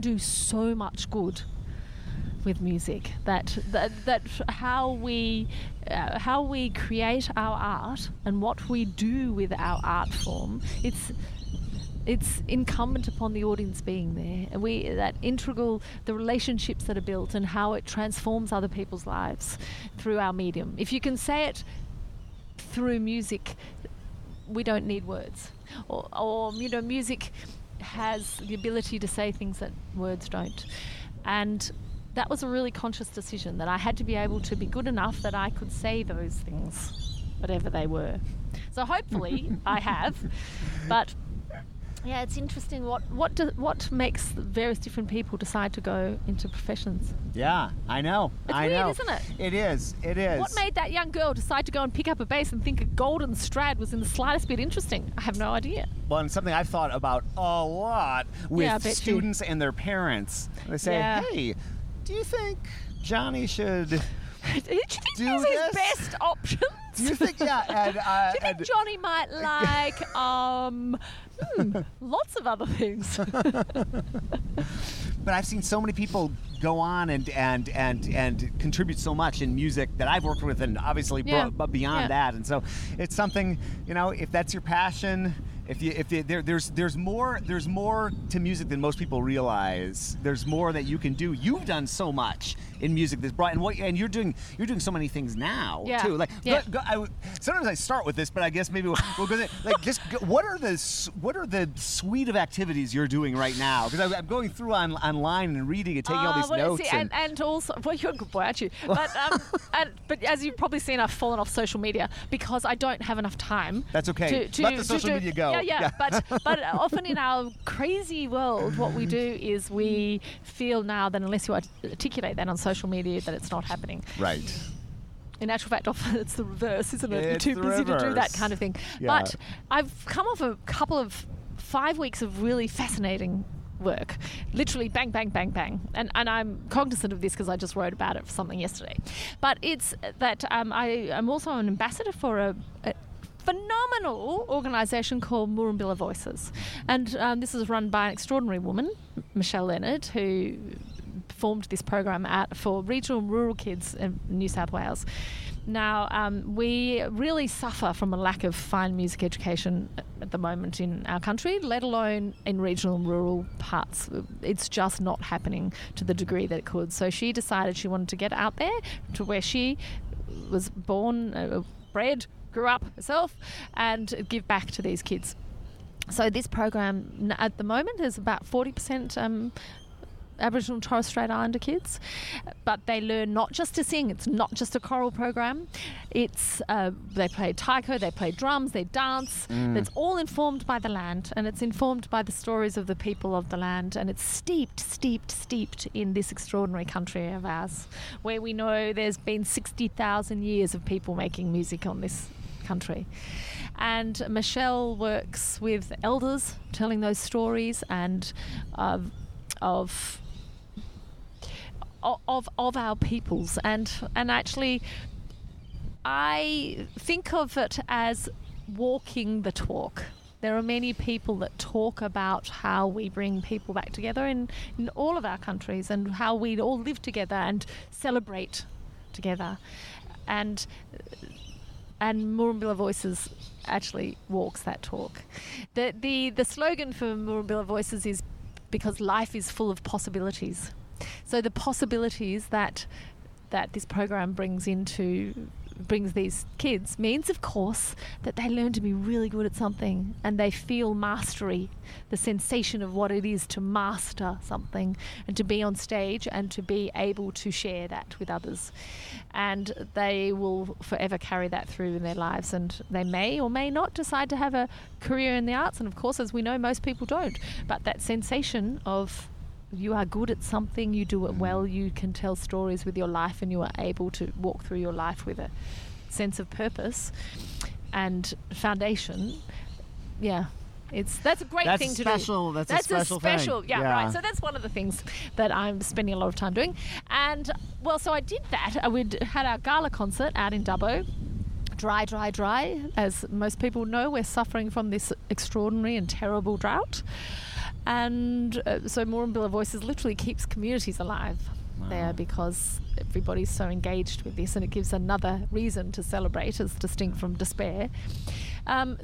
do so much good with music. That how we create our art and what we do with our art form, it's incumbent upon the audience being there, and the relationships that are built and how it transforms other people's lives through our medium. If you can say it through music, we don't need words, or music has the ability to say things that words don't. And that was a really conscious decision that I had to be able to be good enough that I could say those things, whatever they were. So hopefully I have, but Yeah, it's interesting what makes various different people decide to go into professions. Yeah, I know. It's I weird, know. isn't it? It is. It is. What made that young girl decide to go and pick up a bass and think a golden strad was in the slightest bit interesting? I have no idea. Well, and something I've thought about a lot with students and their parents. They say, hey, do you think Johnny should do you think do these his best options? Do you think, do you think Johnny might like lots of other things? But I've seen so many people go on and contribute so much in music that I've worked with, and obviously beyond that. And so it's something, if that's your passion. There's more to music than most people realize. There's more that you can do. You've done so much in music that's brought, and you're doing so many things now too. Sometimes I start with this, but I guess maybe we'll go there. What are the suite of activities you're doing right now? Because I'm going through online and reading and taking all these notes. And also, well, you're a good boy, aren't you? But but as you've probably seen, I've fallen off social media because I don't have enough time. That's okay. Let the social media go. Yeah. But often in our crazy world, what we do is we feel now that unless you articulate that on social media, that it's not happening. Right. In actual fact, often it's the reverse, isn't it? It's You're too busy to do that kind of thing. Yeah. But I've come off a couple of 5 weeks of really fascinating work, literally bang, bang, bang, bang. And I'm cognizant of this because I just wrote about it for something yesterday. But it's that I'm also an ambassador for a phenomenal organisation called Murrumbilla Voices. And this is run by an extraordinary woman, Michelle Leonard, who formed this program for regional and rural kids in New South Wales. Now, we really suffer from a lack of fine music education at the moment in our country, let alone in regional and rural parts. It's just not happening to the degree that it could. So she decided she wanted to get out there to where she was born, bred, grew up herself, and give back to these kids. So this program at the moment is about 40% Aboriginal and Torres Strait Islander kids, but they learn not just to sing. It's not just a choral program. It's they play taiko, they play drums, they dance. It's all informed by the land, and it's informed by the stories of the people of the land, and it's steeped in this extraordinary country of ours, where we know there's been 60,000 years of people making music on this country. And Michelle works with elders telling those stories and of our peoples, and actually I think of it as walking the talk. There are many people that talk about how we bring people back together in all of our countries, and how we all live together and celebrate together, and Murrumbilla Voices actually walks that talk. The slogan for Murrumbilla Voices is because life is full of possibilities. So the possibilities that this program brings these kids means, of course, that they learn to be really good at something, and they feel mastery, the sensation of what it is to master something, and to be on stage and to be able to share that with others. And they will forever carry that through in their lives, and they may or may not decide to have a career in the arts, and of course, as we know, most people don't. But that sensation of you are good at something, you do it well, you can tell stories with your life, and you are able to walk through your life with a sense of purpose and foundation. Yeah, that's a great thing to do. That's a special thing. Yeah, right. So that's one of the things that I'm spending a lot of time doing. And well, so I did that. We had our gala concert out in Dubbo. Dry. As most people know, we're suffering from this extraordinary and terrible drought. And so Murrumbilla Voices literally keeps communities alive there, because everybody's so engaged with this, and it gives another reason to celebrate, as distinct from despair. And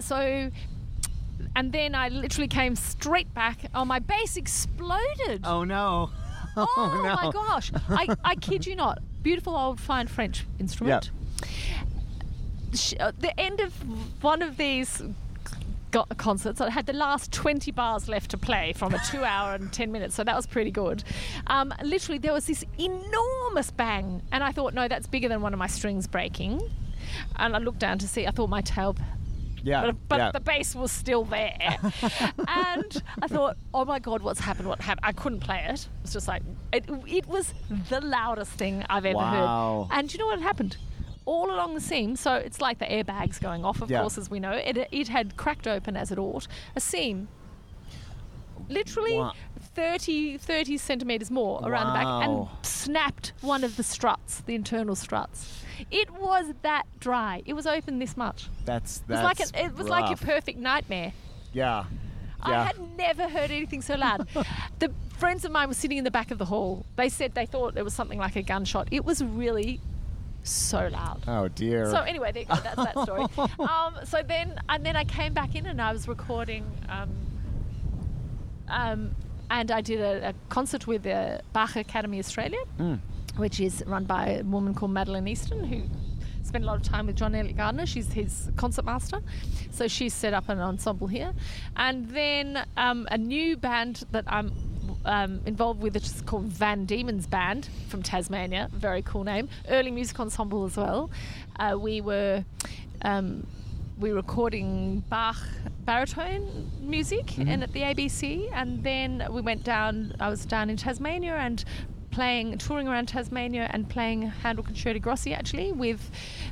then I literally came straight back. Oh, my bass exploded. Oh, no. Oh, no. My gosh. I kid you not. Beautiful old fine French instrument. Yep. The end of one of these concerts, I had the last 20 bars left to play from a 2 hour and 10 minutes, so that was pretty good. Literally there was this enormous bang, and I thought, no, that's bigger than one of my strings breaking. And I looked down to see, I thought my tail Yeah. But the bass was still there. And I thought, oh my God, what's happened? What happened? I couldn't play it. It was just like, it was the loudest thing I've ever heard. And do you know what had happened? All along the seam, so it's like the airbags going off, of course, as we know. It had cracked open, as it ought, a seam. Literally 30 centimetres more around the back, and snapped one of the struts, the internal struts. It was that dry. It was open this much. It was like a perfect nightmare. Yeah. I had never heard anything so loud. The friends of mine were sitting in the back of the hall. They said they thought it was something like a gunshot. It was really so loud. Oh dear. So anyway, there you go. That's that story. So then I came back in and I was recording, and I did a concert with the Bach Akademie Australia, which is run by a woman called Madeline Easton, who spent a lot of time with John Elliott Gardner. She's his concert master. So she set up an ensemble here. And then a new band that I'm involved with, which is called Van Diemen's Band from Tasmania. Very cool name. Early music ensemble as well. We were recording Bach baritone music and at the ABC, and then we went down. I was down in Tasmania and touring around Tasmania and playing Handel Concerti Grossi actually with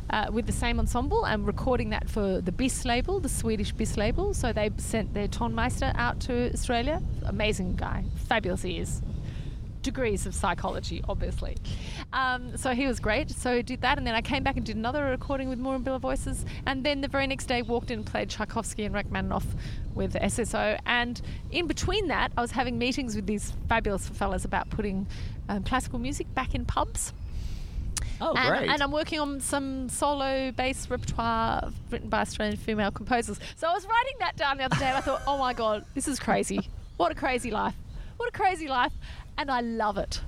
the same ensemble, and recording that for the BIS label, the Swedish BIS label. So they sent their tonmeister out to Australia. Amazing guy, fabulous ears, degrees of psychology, obviously. So he was great. So I did that, and then I came back and did another recording with Moore and Billa Voices, and then the very next day walked in and played Tchaikovsky and Rachmaninoff with SSO. And in between that, I was having meetings with these fabulous fellas about putting classical music back in pubs. Oh, great. And I'm working on some solo bass repertoire written by Australian female composers. So I was writing that down the other day, and I thought, oh my God, this is crazy. What a crazy life. What a crazy life. And I love it.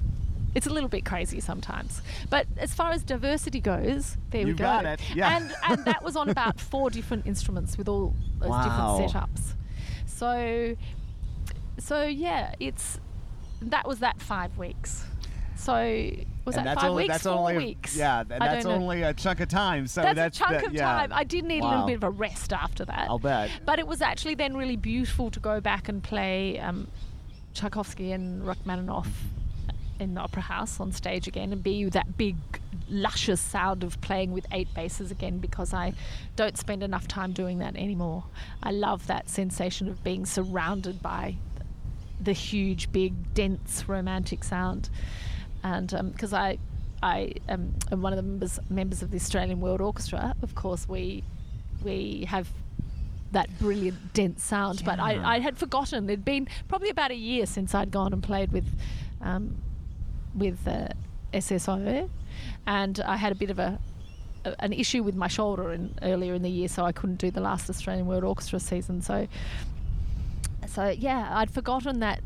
It's a little bit crazy sometimes. But as far as diversity goes, there we go. You got it. Yeah. And that was on about 4 different instruments with all those different setups. So yeah, that was that 5 weeks. So was that 5 weeks? That's 4 weeks? Yeah, and that's only a chunk of time. So that's a chunk of time. I did need a little bit of a rest after that. I'll bet. But it was actually then really beautiful to go back and play Tchaikovsky and Rachmaninoff in the Opera House on stage again, and be that big luscious sound of playing with 8 basses again, because I don't spend enough time doing that anymore. I love that sensation of being surrounded by the huge, big, dense, romantic sound. And because I am one of the members of the Australian World Orchestra, of course we have that brilliant, dense sound. But I had forgotten. It'd been probably about a year since I'd gone and played with SSO, and I had a bit of an issue with my shoulder earlier in the year, so I couldn't do the last Australian World Orchestra season. So yeah, I'd forgotten that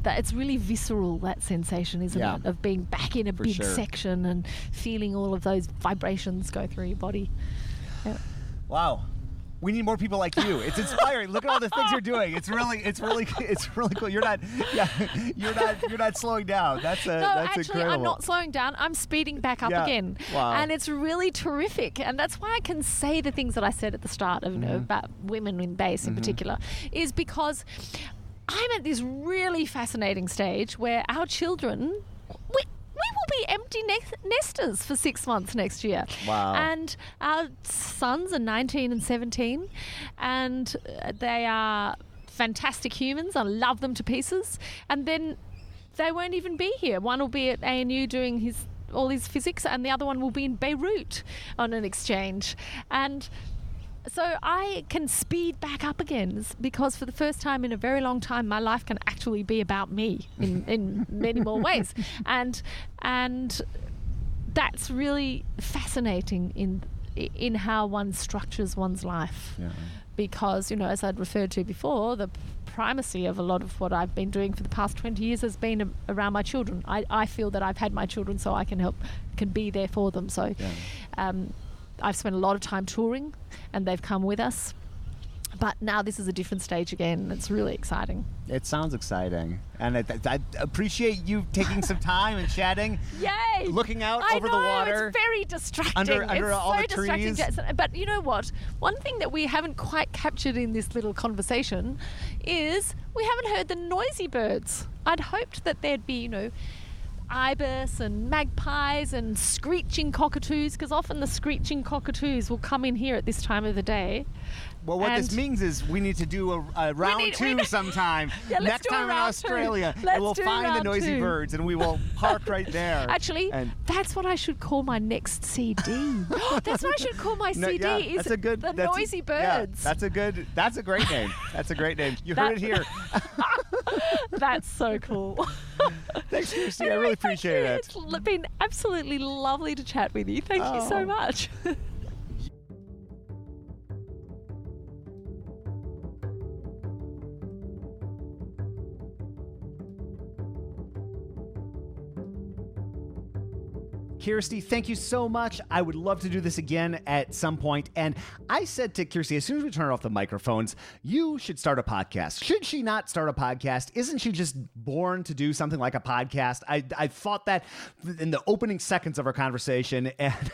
it's really visceral, that sensation, isn't it, of being back in a big section and feeling all of those vibrations go through your body. Yeah. Wow. We need more people like you. It's inspiring. Look at all the things you're doing. It's really cool. You're not slowing down. That's actually, incredible. I'm not slowing down. I'm speeding back up again. Wow. And it's really terrific. And that's why I can say the things that I said at the start of about women in bass in particular, is because I'm at this really fascinating stage where our children, we will be empty nesters for 6 months next year. Wow. And our sons are 19 and 17, and they are fantastic humans. I love them to pieces. And then they won't even be here. One will be at ANU doing all his physics, and the other one will be in Beirut on an exchange. And so I can speed back up again, because for the first time in a very long time, my life can actually be about me in many more ways. And that's really fascinating in how one structures one's life. Yeah. Because, as I'd referred to before, the primacy of a lot of what I've been doing for the past 20 years has been around my children. I feel that I've had my children, so I can be there for them. So I've spent a lot of time touring, and they've come with us. But now this is a different stage again. It's really exciting. It sounds exciting. And I appreciate you taking some time and chatting. Yay! Looking out over the water. It's very distracting. Under all the trees. Jason. But you know what? One thing that we haven't quite captured in this little conversation is we haven't heard the noisy birds. I'd hoped that there'd be, ibis and magpies and screeching cockatoos, because often the screeching cockatoos will come in here at this time of the day. Well, what this means is we need to do a round two sometime. Next time in Australia. And we'll find the noisy birds and we will park right there. Actually, that's what I should call my next CD. That's what I should call my CD. Yeah, the Noisy Birds. Yeah, that's a great name. That's a great name. You heard it here. That's so cool. Thanks, Kirsty. I really appreciate it. It's been absolutely lovely to chat with you. Thank you so much. Kirsty, thank you so much. I would love to do this again at some point. And I said to Kirsty, as soon as we turn off the microphones, you should start a podcast. Should she not start a podcast? Isn't she just born to do something like a podcast? I thought that in the opening seconds of our conversation, and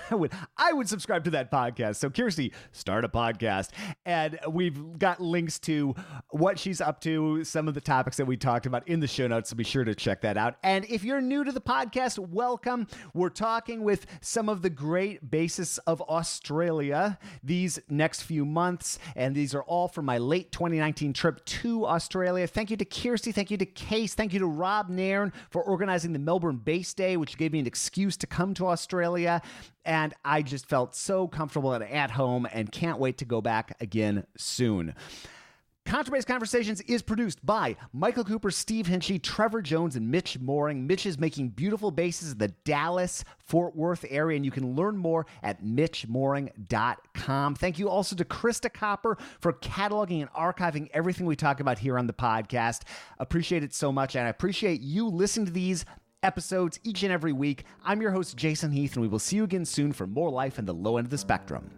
I would subscribe to that podcast. So Kirsty, start a podcast. And we've got links to what she's up to, some of the topics that we talked about in the show notes, so be sure to check that out. And if you're new to the podcast, welcome. We're talking with some of the great bassists of Australia these next few months, and these are all from my late 2019 trip to Australia. Thank you to Kirsty, thank you to Case, thank you to Rob Nairn for organizing the Melbourne Bass Day, which gave me an excuse to come to Australia, and I just felt so comfortable and at home and can't wait to go back again soon. Contrabass Conversations is produced by Michael Cooper, Steve Hinchy, Trevor Jones, and Mitch Mooring. Mitch is making beautiful basses in the Dallas-Fort Worth area, and you can learn more at mitchmooring.com. Thank you also to Krista Copper for cataloging and archiving everything we talk about here on the podcast. Appreciate it so much, and I appreciate you listening to these episodes each and every week. I'm your host, Jason Heath, and we will see you again soon for more life in the low end of the spectrum.